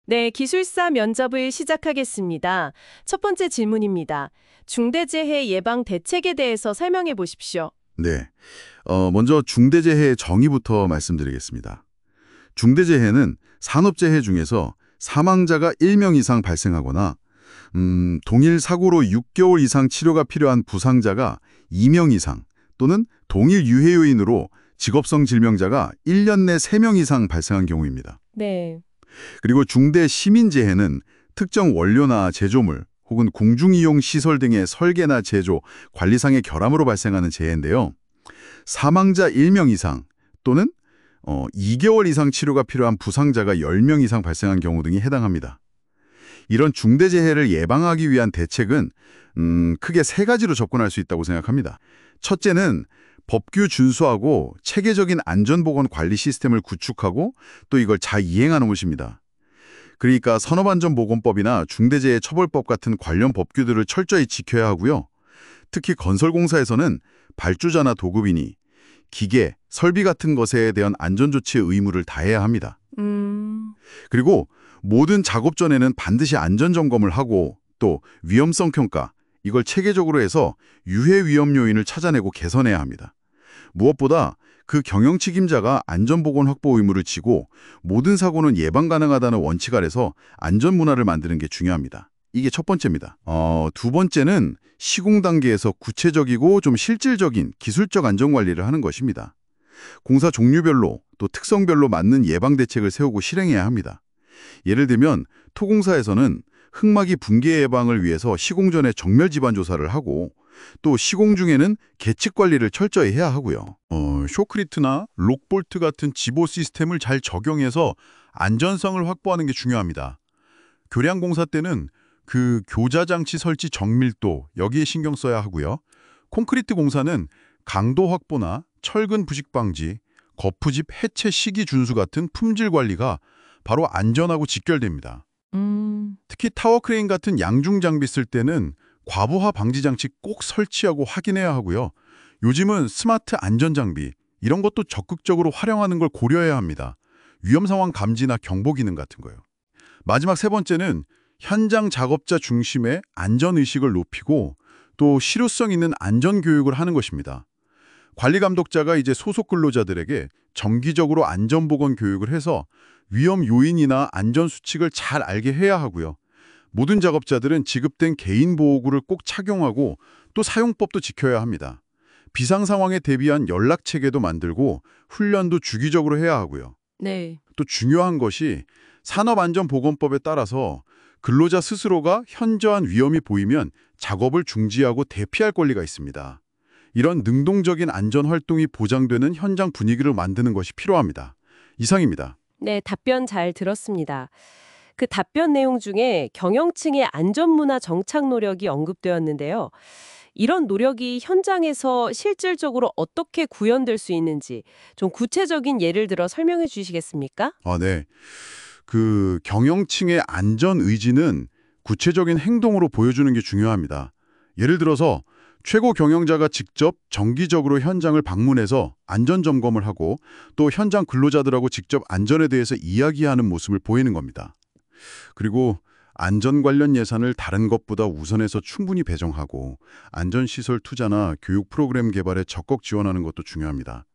네, 기술사 면접을 시작하겠습니다. 첫 번째 질문입니다. 중대재해 예방 대책에 대해서 설명해 보십시오. 네. 먼저 중대재해 정의부터 말씀드리겠습니다. 중대재해는 산업재해 중에서 사망자가 1명 이상 발생하거나 동일 사고로 6개월 이상 치료가 필요한 부상자가 2명 이상 또는 동일 유해 요인으로 직업성 질병자가 1년 내 3명 이상 발생한 경우입니다. 네. 그리고 중대 시민재해는 특정 원료나 제조물 혹은 공중이용 시설 등의 설계나 제조, 관리상의 결함으로 발생하는 재해인데요. 사망자 1명 이상 또는 2개월 이상 치료가 필요한 부상자가 10명 이상 발생한 경우 등이 해당합니다. 이런 중대재해를 예방하기 위한 대책은 크게 3가지로 접근할 수 있다고 생각합니다. 첫째는 법규 준수하고 체계적인 안전보건 관리 시스템을 구축하고 또 이걸 잘 이행하는 것입니다. 그러니까 산업안전보건법이나 중대재해처벌법 같은 관련 법규들을 철저히 지켜야 하고요. 특히 건설공사에서는 발주자나 도급인이 기계, 설비 같은 것에 대한 안전조치의 의무를 다해야 합니다. 그리고 모든 작업 전에는 반드시 안전점검을 하고 또 위험성 평가, 이걸 체계적으로 해서 유해 위험 요인을 찾아내고 개선해야 합니다. 무엇보다 그 경영 책임자가 안전보건 확보 의무를 지고 모든 사고는 예방 가능하다는 원칙 아래서 안전 문화를 만드는 게 중요합니다. 이게 첫 번째입니다. 두 번째는 시공 단계에서 구체적이고 좀 실질적인 기술적 안전관리를 하는 것입니다. 공사 종류별로 또 특성별로 맞는 예방 대책을 세우고 실행해야 합니다. 예를 들면 토공사에서는 흙막이 붕괴 예방을 위해서 시공 전에 정멸 지반 조사를 하고 또 시공 중에는 계측 관리를 철저히 해야 하고요. 쇼크리트나 록볼트 같은 지보 시스템을 잘 적용해서 안전성을 확보하는 게 중요합니다. 교량 공사 때는 그 교자 장치 설치 정밀도 여기에 신경 써야 하고요. 콘크리트 공사는 강도 확보나 철근 부식 방지, 거푸집 해체 시기 준수 같은 품질 관리가 바로 안전하고 직결됩니다. 특히 타워 크레인 같은 양중 장비 쓸 때는 과부하 방지 장치 꼭 설치하고 확인해야 하고요. 요즘은 스마트 안전 장비 이런 것도 적극적으로 활용하는 걸 고려해야 합니다. 위험 상황 감지나 경보 기능 같은 거요. 마지막 세 번째는 현장 작업자 중심의 안전 의식을 높이고 또 실효성 있는 안전 교육을 하는 것입니다. 관리 감독자가 이제 소속 근로자들에게 정기적으로 안전 보건 교육을 해서 위험 요인이나 안전 수칙을 잘 알게 해야 하고요. 모든 작업자들은 지급된 개인보호구를 꼭 착용하고 또 사용법도 지켜야 합니다. 비상 상황에 대비한 연락체계도 만들고 훈련도 주기적으로 해야 하고요. 네. 또 중요한 것이 산업안전보건법에 따라서 근로자 스스로가 현저한 위험이 보이면 작업을 중지하고 대피할 권리가 있습니다. 이런 능동적인 안전활동이 보장되는 현장 분위기를 만드는 것이 필요합니다. 이상입니다. 네, 답변 잘 들었습니다. 그 답변 내용 중에 경영층의 안전문화 정착 노력이 언급되었는데요. 이런 노력이 현장에서 실질적으로 어떻게 구현될 수 있는지 좀 구체적인 예를 들어 설명해 주시겠습니까? 네. 그 경영층의 안전 의지는 구체적인 행동으로 보여주는 게 중요합니다. 예를 들어서 최고 경영자가 직접 정기적으로 현장을 방문해서 안전 점검을 하고 또 현장 근로자들하고 직접 안전에 대해서 이야기하는 모습을 보이는 겁니다. 그리고 안전 관련 예산을 다른 것보다 우선해서 충분히 배정하고 안전시설 투자나 교육 프로그램 개발에 적극 지원하는 것도 중요합니다.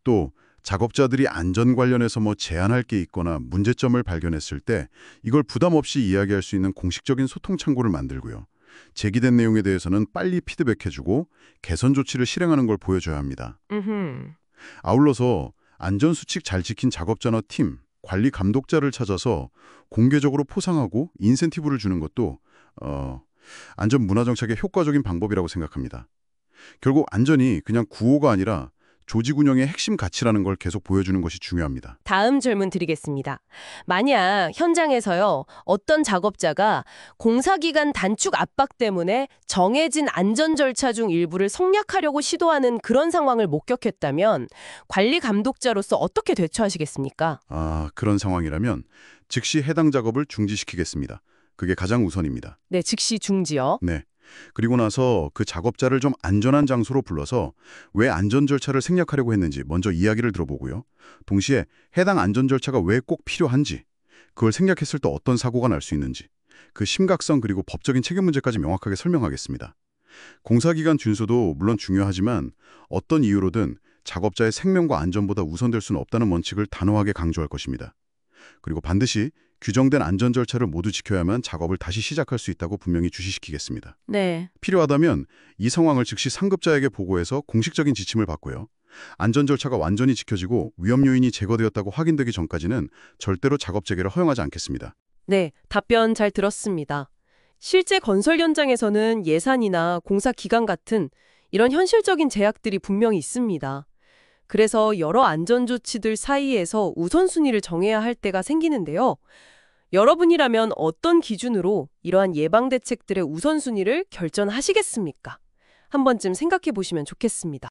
또 작업자들이 안전 관련해서 제안할 게 있거나 문제점을 발견했을 때 이걸 부담 없이 이야기할 수 있는 공식적인 소통 창구를 만들고요. 제기된 내용에 대해서는 빨리 피드백해주고 개선 조치를 실행하는 걸 보여줘야 합니다. 아울러서 안전수칙 잘 지킨 작업자나 팀, 관리 감독자를 찾아서 공개적으로 포상하고 인센티브를 주는 것도 안전 문화 정착의 효과적인 방법이라고 생각합니다. 결국 안전이 그냥 구호가 아니라 조직 운영의 핵심 가치라는 걸 계속 보여주는 것이 중요합니다. 다음 질문 드리겠습니다. 만약 현장에서요, 어떤 작업자가 공사기간 단축 압박 때문에 정해진 안전 절차 중 일부를 성략하려고 시도하는 그런 상황을 목격했다면 관리 감독자로서 어떻게 대처하시겠습니까? 그런 상황이라면 즉시 해당 작업을 중지시키겠습니다. 그게 가장 우선입니다. 네, 즉시 중지요. 네. 그리고 나서 그 작업자를 좀 안전한 장소로 불러서 왜 안전 절차를 생략하려고 했는지 먼저 이야기를 들어보고요. 동시에 해당 안전 절차가 왜 꼭 필요한지, 그걸 생략했을 때 어떤 사고가 날 수 있는지, 그 심각성 그리고 법적인 책임 문제까지 명확하게 설명하겠습니다. 공사기간 준수도 물론 중요하지만 어떤 이유로든 작업자의 생명과 안전보다 우선될 수는 없다는 원칙을 단호하게 강조할 것입니다. 그리고 반드시 규정된 안전 절차를 모두 지켜야만 작업을 다시 시작할 수 있다고 분명히 주시시키겠습니다. 네. 필요하다면 이 상황을 즉시 상급자에게 보고해서 공식적인 지침을 받고요. 안전 절차가 완전히 지켜지고 위험 요인이 제거되었다고 확인되기 전까지는 절대로 작업 재개를 허용하지 않겠습니다. 네, 답변 잘 들었습니다. 실제 건설 현장에서는 예산이나 공사 기간 같은 이런 현실적인 제약들이 분명히 있습니다. 그래서 여러 안전조치들 사이에서 우선순위를 정해야 할 때가 생기는데요. 여러분이라면 어떤 기준으로 이러한 예방대책들의 우선순위를 결정하시겠습니까? 한 번쯤 생각해 보시면 좋겠습니다.